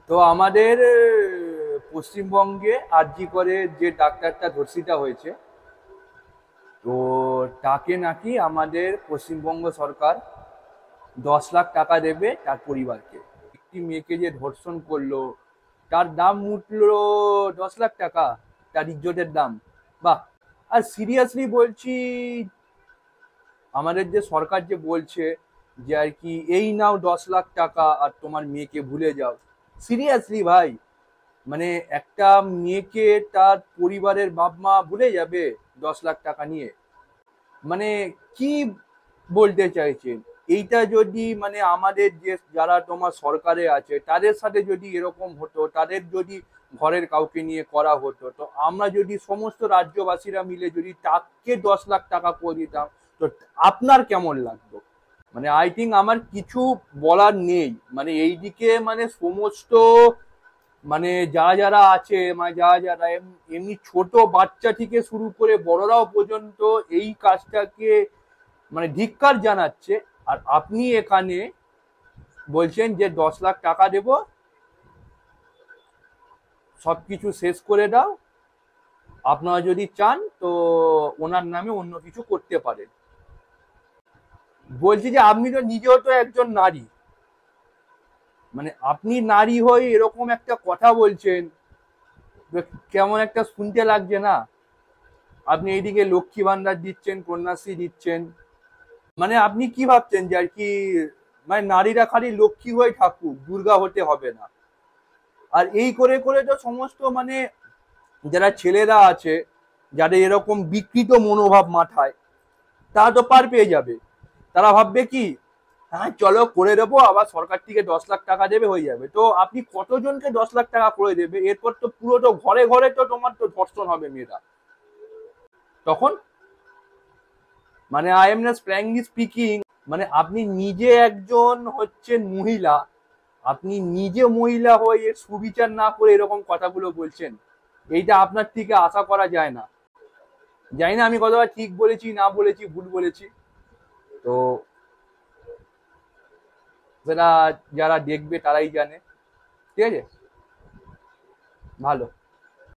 তো আমাদের পশ্চিমবঙ্গে আরজি করে যে ডাক্তারটা ধর্ষিতা হয়েছে, তো তাকে নাকি আমাদের পশ্চিমবঙ্গ সরকার 10 লাখ টাকা দেবে তার পরিবারকে। একটি মেয়েকে যে ধর্ষণ করলো তার দাম উঠলো 10 লাখ টাকা, তার ইজ্জতের দাম। বাহ! আর সিরিয়াসলি বলছি, আমাদের যে সরকার যে বলছে যে আর কি এই নাও 10 লাখ টাকা আর তোমার মেয়েকে ভুলে যাও। সিরিয়াসলি ভাই, মানে একটা মেয়েকে তার পরিবারের বাপ মা ভুলে যাবে 10 লাখ টাকা নিয়ে? মানে কি বলতে চাইছেন? এইটা যদি মানে আমাদের যে যারা তোমার সরকারে আছে তাদের সাথে যদি এরকম হতো, তাদের যদি ঘরের কাউকে নিয়ে করা হতো, তো আমরা যদি সমস্ত রাজ্যবাসীরা মিলে যদি তাকে 10 লাখ টাকা করে দিতাম, তো আপনার কেমন লাগতো? মানে আই থিঙ্ক আমার কিছু বলার নেই। মানে এইদিকে মানে সমস্ত মানে যারা যারা আছে, মানে যারা যারা এমনি ছোট বাচ্চা থেকে শুরু করে বড়রাও পর্যন্ত এই কাজটাকে মানে ধিক্কার জানাচ্ছে। আর আপনি এখানে বলছেন যে 10 লাখ টাকা দেব, সবকিছু শেষ করে দাও, আপনারা যদি চান তো ওনার নামে অন্য কিছু করতে পারেন। বলছি যে আপনি তো নিজেও তো একজন নারী, মানে আপনি নারী হয়ে এরকম একটা কথা বলছেন, কেমন একটা শুনতে লাগছে না? আপনি এইদিকে লক্ষ্মী ভান্ডার দিচ্ছেন, কন্যাশ্রী দিচ্ছেন, মানে আপনি কি ভাবছেন যে আর কি মানে নারীরা খালি লক্ষ্মী হয়ে থাকুক, দুর্গা হতে হবে না? আর এই করে করে তো সমস্ত মানে যারা ছেলেরা আছে, যাদের এরকম বিকৃত মনোভাব মাথায়, তারা তো পার পেয়ে যাবে। তারা ভাববে কি, হ্যাঁ চলো করে দেবো, আবার সরকার থেকে 10 লাখ টাকা দেবে, হয়ে যাবে। তো আপনি কতজনকে 10 লাখ টাকা করে দেবে? এরপর তো পুরো তো ঘরে ঘরে তো তোমার তো ধর্ষণ হবে মেয়েরা তখন। মানে I am not frankly speaking, মানে আপনি নিজে একজন হচ্ছেন মহিলা, আপনি নিজে মহিলা হয়ে সুবিচার না করে এরকম কথাগুলো বলছেন, এইটা আপনার থেকে আশা করা যায় না। জানি না আমি কতটা ঠিক বলেছি, না বলেছি, ভুল বলেছি। তো সেটা যারা দেখবে তারাই জানে। ঠিক আছে, ভালো।